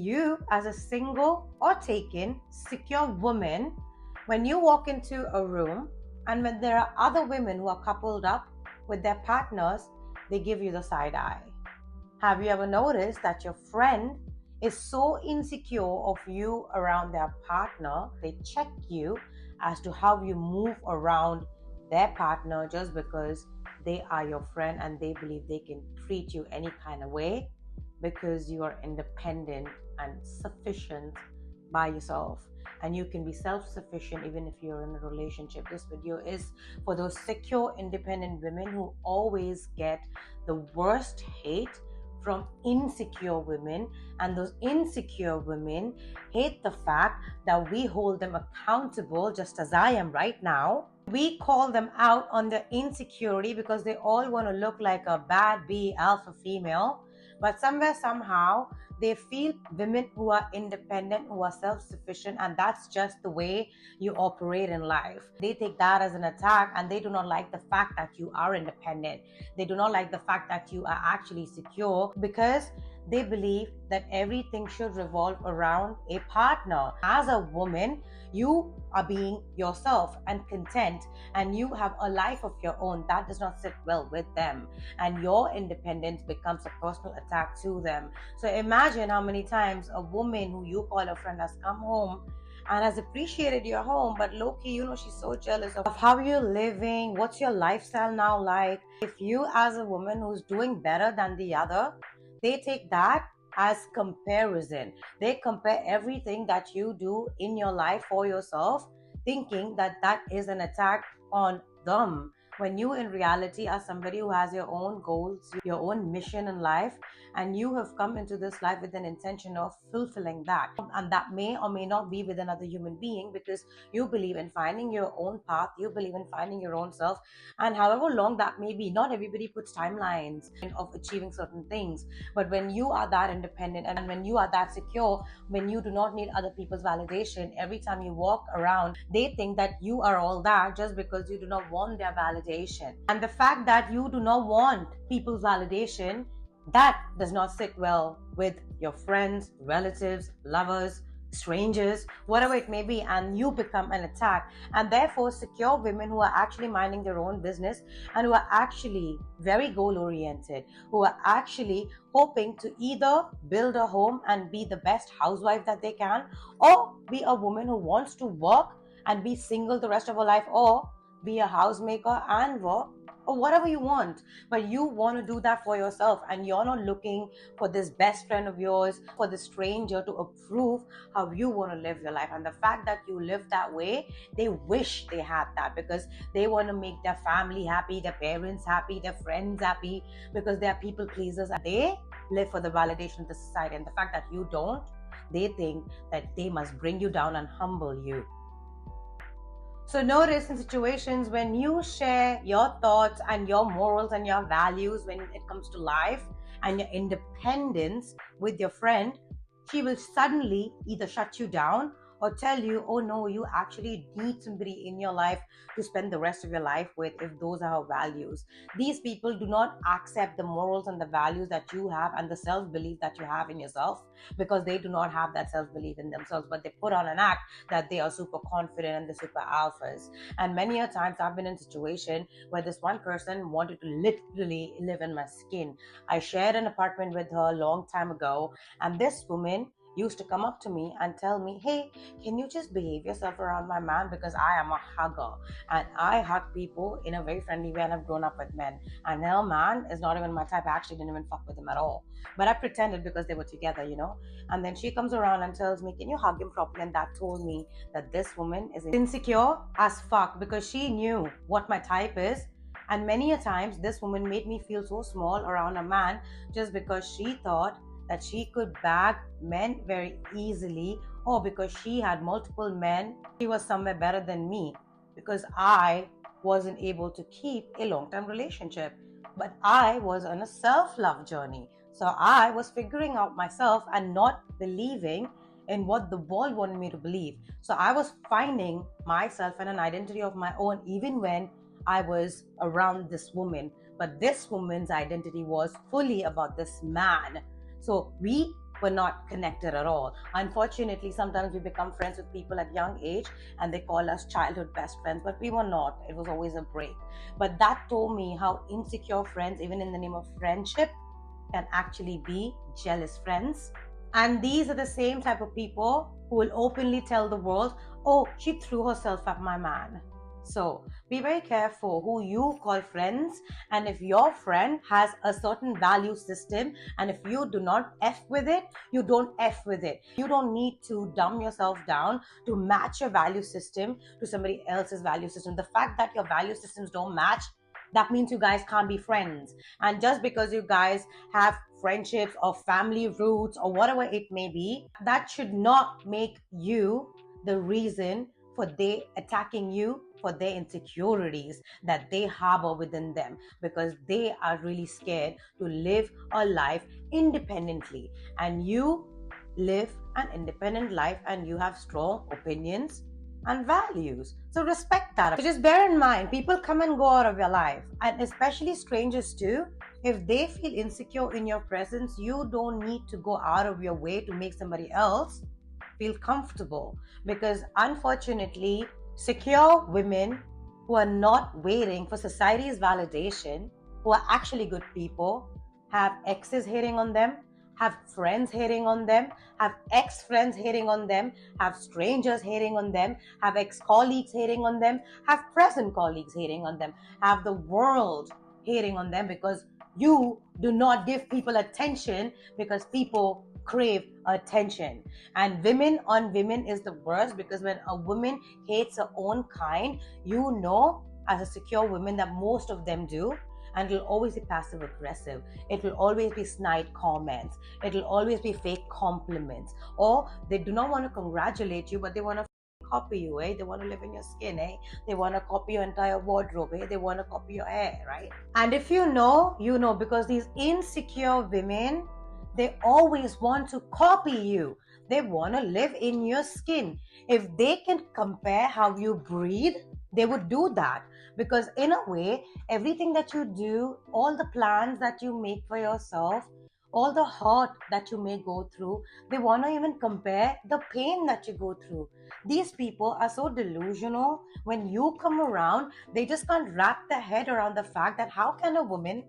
you, as a single or taken, secure woman, when you walk into a room and when there are other women who are coupled up with their partners, they give you the side eye. Have you ever noticed that your friend is so insecure of you around their partner, they check you as to how you move around their partner just because they are your friend and they believe they can treat you any kind of way because you are independent and sufficient by yourself, and you can be self-sufficient even if you're in a relationship. This video is for those secure, independent women who always get the worst hate from insecure women, and those insecure women hate the fact that we hold them accountable, just as I am right now. We call them out on their insecurity because they all want to look like a bad bee alpha female, but somewhere, somehow, they feel women who are independent, who are self-sufficient, and that's just the way you operate in life. They take that as an attack, and they do not like the fact that you are independent. They do not like the fact that you are actually secure because they believe that everything should revolve around a partner. As a woman, you are being yourself and content, and you have a life of your own. That does not sit well with them, and your independence becomes a personal attack to them. So imagine how many times a woman who you call a friend has come home and has appreciated your home, but low-key, she's so jealous of how you're living, what's your lifestyle now like. If you, as a woman who's doing better than the other, they take that as comparison. They compare everything that you do in your life for yourself, thinking that that is an attack on them, when you in reality are somebody who has your own goals, your own mission in life, and you have come into this life with an intention of fulfilling that. And that may or may not be with another human being, because you believe in finding your own path, you believe in finding your own self, and however long that may be. Not everybody puts timelines of achieving certain things, but when you are that independent and when you are that secure, when you do not need other people's validation, every time you walk around, they think that you are all that just because you do not want their validation. And the fact that you do not want people's validation, that does not sit well with your friends, relatives, lovers, strangers, whatever it may be, and you become an attack. And therefore, secure women who are actually minding their own business and who are actually very goal oriented, who are actually hoping to either build a home and be the best housewife that they can, or be a woman who wants to work and be single the rest of her life, or be a housemaker and work, or whatever you want. But you want to do that for yourself, and you're not looking for this best friend of yours, for the stranger to approve how you want to live your life. And the fact that you live that way, they wish they had that, because they want to make their family happy, their parents happy, their friends happy, because they are people pleasers. They live for the validation of the society, and the fact that you don't, they think that they must bring you down and humble you. So notice in situations when you share your thoughts and your morals and your values when it comes to life and your independence with your friend, she will suddenly either shut you down or tell you, oh no, you actually need somebody in your life to spend the rest of your life with, if those are her values. These people do not accept the morals and the values that you have and the self-belief that you have in yourself, because they do not have that self-belief in themselves, but they put on an act that they are super confident and the super alphas. And many a times I've been in a situation where this one person wanted to literally live in my skin. I shared an apartment with her a long time ago, and this woman used to come up to me and tell me, hey, can you just behave yourself around my man, because I am a hugger and I hug people in a very friendly way and I've grown up with men, and her man is not even my type. I actually didn't even fuck with him at all, but I pretended because they were together, and then she comes around and tells me, can you hug him properly? And that told me that this woman is insecure as fuck, because she knew what my type is. And many a times this woman made me feel so small around a man just because she thought that she could bag men very easily, or because she had multiple men, she was somewhere better than me, because I wasn't able to keep a long-term relationship. But I was on a self-love journey. So I was figuring out myself and not believing in what the world wanted me to believe. So I was finding myself and an identity of my own, even when I was around this woman. But this woman's identity was fully about this man. So we were not connected at all. Unfortunately, sometimes we become friends with people at young age and they call us childhood best friends, but we were not. It was always a break. But that told me how insecure friends, even in the name of friendship, can actually be jealous friends. And these are the same type of people who will openly tell the world, oh, she threw herself at my man. So be very careful who you call friends. And if your friend has a certain value system, and if you do not F with it, you don't F with it. You don't need to dumb yourself down to match your value system to somebody else's value system. The fact that your value systems don't match, that means you guys can't be friends. And just because you guys have friendships or family roots or whatever it may be, that should not make you the reason for they attacking you for their insecurities that they harbor within them, because they are really scared to live a life independently. And you live an independent life and you have strong opinions and values. So respect that. So just bear in mind, people come and go out of your life, and especially strangers too. If they feel insecure in your presence, you don't need to go out of your way to make somebody else feel comfortable. Because unfortunately, secure women who are not waiting for society's validation, who are actually good people, have exes hating on them, have friends hating on them, have ex-friends hating on them, have strangers hating on them, have ex-colleagues hating on them, have present colleagues hating on them, have the world hating on them, because you do not give people attention, because people crave attention. And women on women is the worst, because when a woman hates her own kind, you know, as a secure woman, that most of them do. And it'll always be passive aggressive. It will always be snide comments. It'll always be fake compliments. Or they do not want to congratulate you, but they want to copy you, eh? They want to live in your skin, eh? They want to copy your entire wardrobe, eh? They want to copy your hair, right? And if you know, you know, because these insecure women, they always want to copy you. They want to live in your skin. If they can compare how you breathe, they would do that. Because in a way, everything that you do, all the plans that you make for yourself, all the hurt that you may go through, they want to even compare the pain that you go through. These people are so delusional. When you come around, they just can't wrap their head around the fact that how can a woman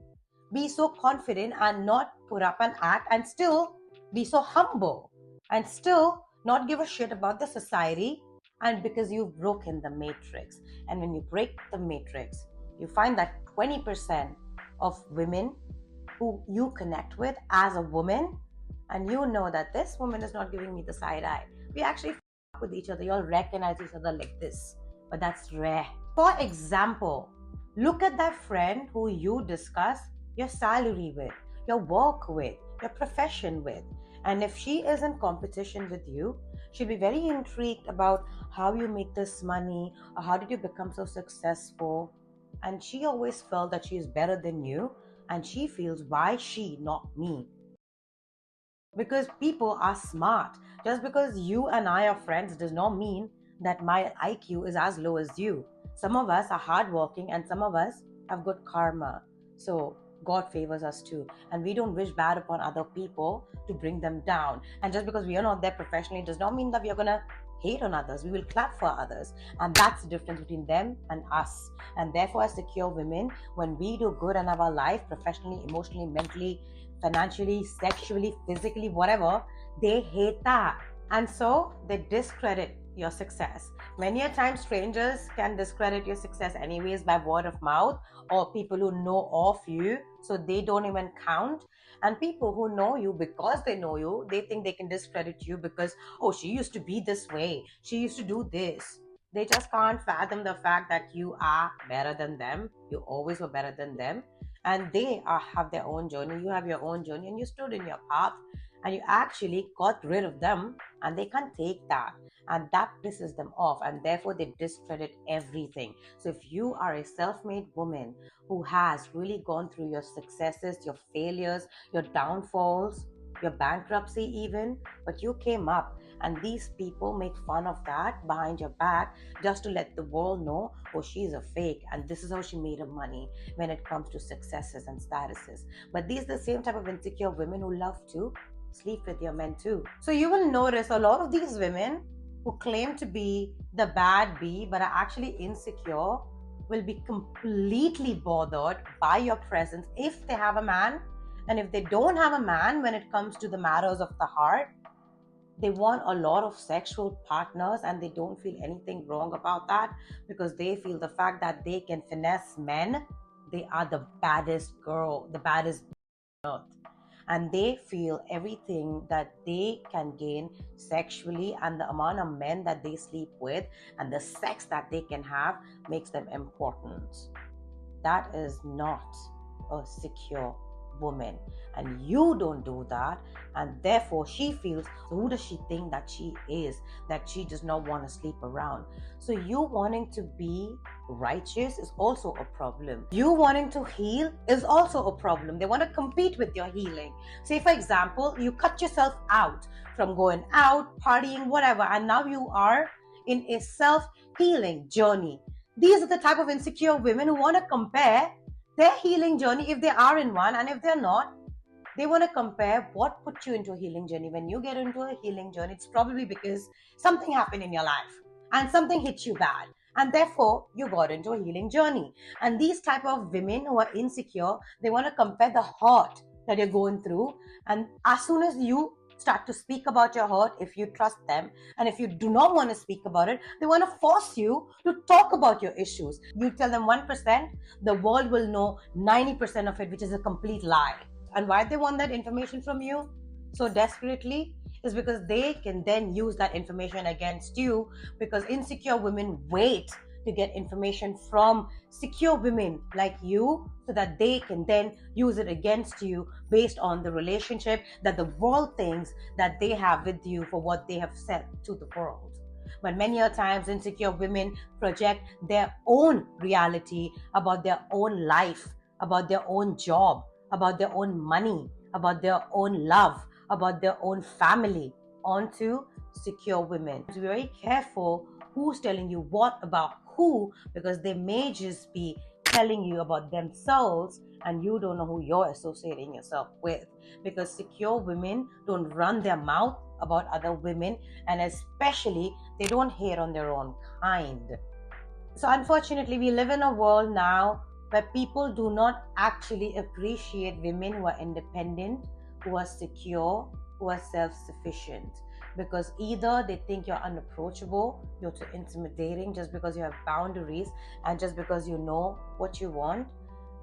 be so confident and not put up an act and still be so humble and still not give a shit about the society, and because you've broken the matrix. And when you break the matrix, you find that 20% of women who you connect with as a woman, and you know that this woman is not giving me the side eye. We actually with each other. You all recognize each other like this, but that's rare. For example, look at that friend who you discuss your salary with, your work with, your profession with. And if she is in competition with you, she'll be very intrigued about how you make this money, or how did you become so successful. And she always felt that she is better than you, and she feels, why she, not me? Because people are smart. Just because you and I are friends does not mean that my IQ is as low as you. Some of us are hardworking and some of us have good karma. So God favors us too. And we don't wish bad upon other people to bring them down. And just because we are not there professionally does not mean that we are going to hate on others. We will clap for others. And that's the difference between them and us. And therefore, as secure women, when we do good in our life, professionally, emotionally, mentally, financially, sexually, physically, whatever, they hate that. And so they discredit your success. Many a time strangers can discredit your success anyways by word of mouth, or people who know of you, so they don't even count. And people who know you, because they know you, they think they can discredit you because, oh, she used to be this way, she used to do this. They just can't fathom the fact that you are better than them. You always were better than them. And they have their own journey, you have your own journey, and you stood in your path and you actually got rid of them, and they can't take that, and that pisses them off, and therefore they discredit everything. So if you are a self-made woman who has really gone through your successes, your failures, your downfalls, your bankruptcy even, but you came up, and these people make fun of that behind your back just to let the world know, oh, she's a fake and this is how she made her money when it comes to successes and statuses. But these are the same type of insecure women who love to sleep with your men too. So you will notice a lot of these women who claim to be the bad bee but are actually insecure will be completely bothered by your presence if they have a man. And if they don't have a man, when it comes to the matters of the heart, they want a lot of sexual partners and they don't feel anything wrong about that, because they feel the fact that they can finesse men, they are the baddest girl, the baddest on earth. And they feel everything that they can gain sexually and the amount of men that they sleep with and the sex that they can have makes them important. That is not a secure woman, and you don't do that. And therefore she feels, so who does she think that she is, that she does not want to sleep around? So you wanting to be righteous is also a problem. You wanting to heal is also a problem. They want to compete with your healing. Say for example, you cut yourself out from going out partying whatever, and now you are in a self-healing journey. These are the type of insecure women who want to compare their healing journey, if they are in one, and if they're not, they want to compare what put you into a healing journey. When you get into a healing journey, it's probably because something happened in your life and something hit you bad, and therefore you got into a healing journey. And these type of women who are insecure, they want to compare the hurt that you're going through, and as soon as you start to speak about your hurt, if you trust them, and if you do not want to speak about it, they want to force you to talk about your issues. You tell them 1%, the world will know 90% of it, which is a complete lie. And why they want that information from you so desperately is because they can then use that information against you, because insecure women wait to get information from secure women like you so that they can then use it against you based on the relationship that the world thinks that they have with you for what they have said to the world. But many a times insecure women project their own reality about their own life, about their own job, about their own money, about their own love, about their own family onto secure women. So be very careful who's telling you what about who, because they may just be telling you about themselves and you don't know who you're associating yourself with, because secure women don't run their mouth about other women, and especially they don't hate on their own kind. So unfortunately, we live in a world now where people do not actually appreciate women who are independent, who are secure, who are self-sufficient, because either they think you're unapproachable, you're too intimidating just because you have boundaries and just because you know what you want.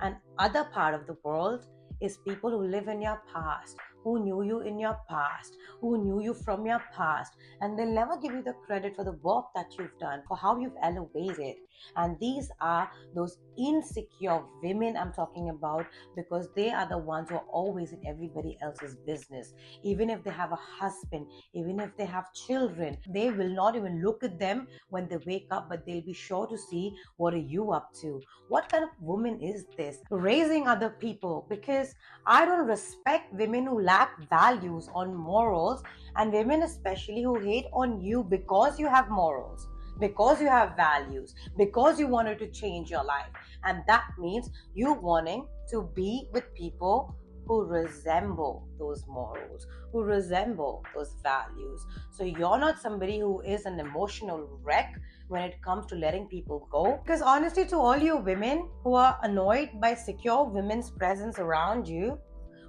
And other part of the world is people who live in your past, who knew you in your past, who knew you from your past, and they'll never give you the credit for the work that you've done, for how you've elevated. And these are those insecure women I'm talking about, because they are the ones who are always in everybody else's business. Even if they have a husband, even if they have children, they will not even look at them when they wake up, but they'll be sure to see, what are you up to? What kind of woman is this? Raising other people, because I don't respect women who lack values on morals, and women especially who hate on you because you have morals, because you have values, because you wanted to change your life. And that means you wanting to be with people who resemble those morals, who resemble those values. So you're not somebody who is an emotional wreck when it comes to letting people go. Because honestly, to all you women who are annoyed by secure women's presence around you,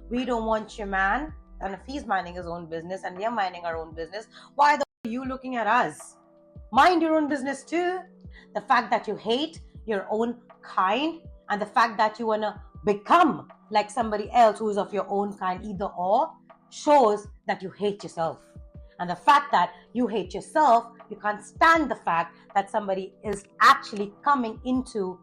we don't want your man, and if he's minding his own business and we are minding our own business, why the are you looking at us? Mind your own business too. The fact that you hate your own kind, and the fact that you want to become like somebody else who is of your own kind, either or, shows that you hate yourself. And the fact that you hate yourself, you can't stand the fact that somebody is actually coming into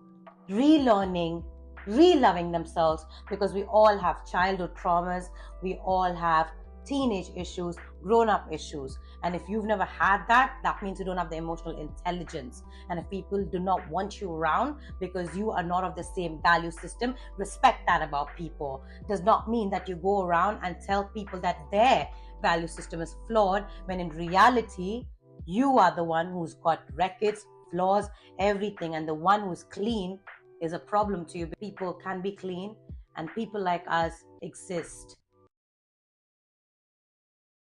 relearning, re-loving themselves, because we all have childhood traumas, we all have teenage issues, grown-up issues. And if you've never had that, that means you don't have the emotional intelligence. And if people do not want you around because you are not of the same value system, respect that about people. Does not mean that you go around and tell people that their value system is flawed, when in reality, you are the one who's got records, flaws, everything. And the one who's clean is a problem to you. People can be clean, and people like us exist.